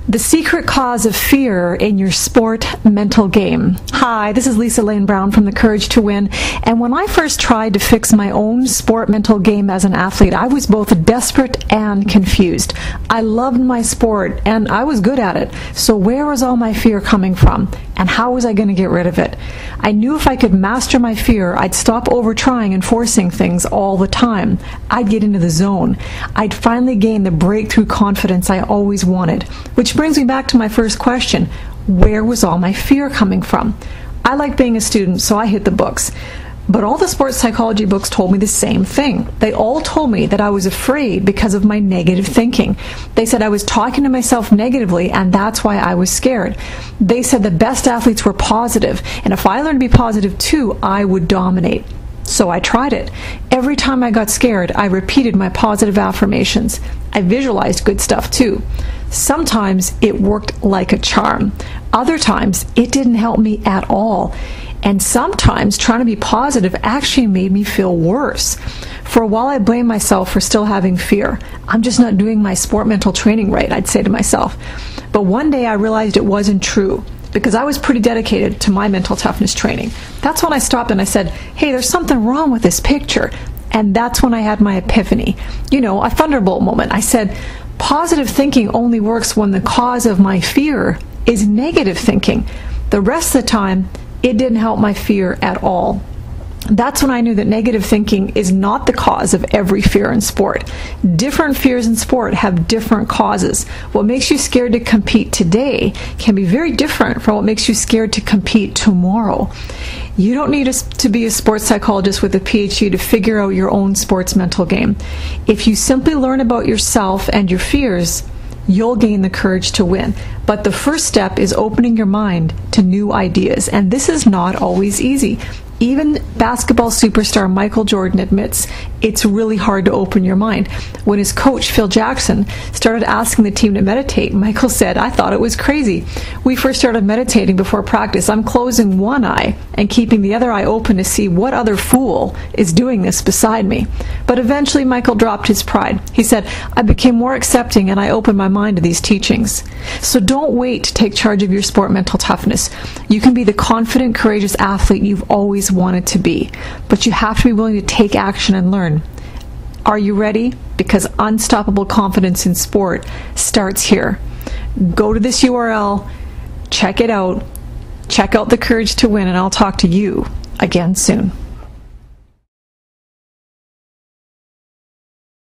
The secret cause of fear in your sport mental game. Hi, this is Lisa Lane Brown from The Courage to Win. And when I first tried to fix my own sport mental game as an athlete, I was both desperate and confused. I loved my sport and I was good at it. So where was all my fear coming from? And how was I going to get rid of it? I knew if I could master my fear, I'd stop over trying and forcing things all the time. I'd get into the zone. I'd finally gain the breakthrough confidence I always wanted. Which brings me back to my first question. Where was all my fear coming from? I like being a student, so I hit the books. But all the sports psychology books told me the same thing. They all told me that I was afraid because of my negative thinking. They said I was talking to myself negatively, and that's why I was scared. They said the best athletes were positive, and if I learned to be positive too, I would dominate. So I tried it. Every time I got scared, I repeated my positive affirmations. I visualized good stuff too. Sometimes it worked like a charm. Other times it didn't help me at all. And sometimes trying to be positive actually made me feel worse. For a while I blamed myself for still having fear. I'm just not doing my sport mental training right, I'd say to myself. But one day I realized it wasn't true, because I was pretty dedicated to my mental toughness training. That's when I stopped and I said, hey, there's something wrong with this picture. And that's when I had my epiphany. You know, a thunderbolt moment. I said, positive thinking only works when the cause of my fear is negative thinking. The rest of the time, it didn't help my fear at all. That's when I knew that negative thinking is not the cause of every fear in sport. Different fears in sport have different causes. What makes you scared to compete today can be very different from what makes you scared to compete tomorrow. You don't need to be a sports psychologist with a PhD to figure out your own sports mental game. If you simply learn about yourself and your fears, you'll gain the courage to win. But the first step is opening your mind to new ideas, and this is not always easy. Even basketball superstar Michael Jordan admits it's really hard to open your mind. When his coach, Phil Jackson, started asking the team to meditate, Michael said, I thought it was crazy. We first started meditating before practice. I'm closing one eye and keeping the other eye open to see what other fool is doing this beside me. But eventually Michael dropped his pride. He said, I became more accepting and I opened my mind to these teachings. So don't wait to take charge of your sport mental toughness. You can be the confident, courageous athlete you've always wanted to be, but you have to be willing to take action and learn. Are you ready? Because unstoppable confidence in sport starts here. Go to this URL, check it out, check out The Courage to Win, and I'll talk to you again soon.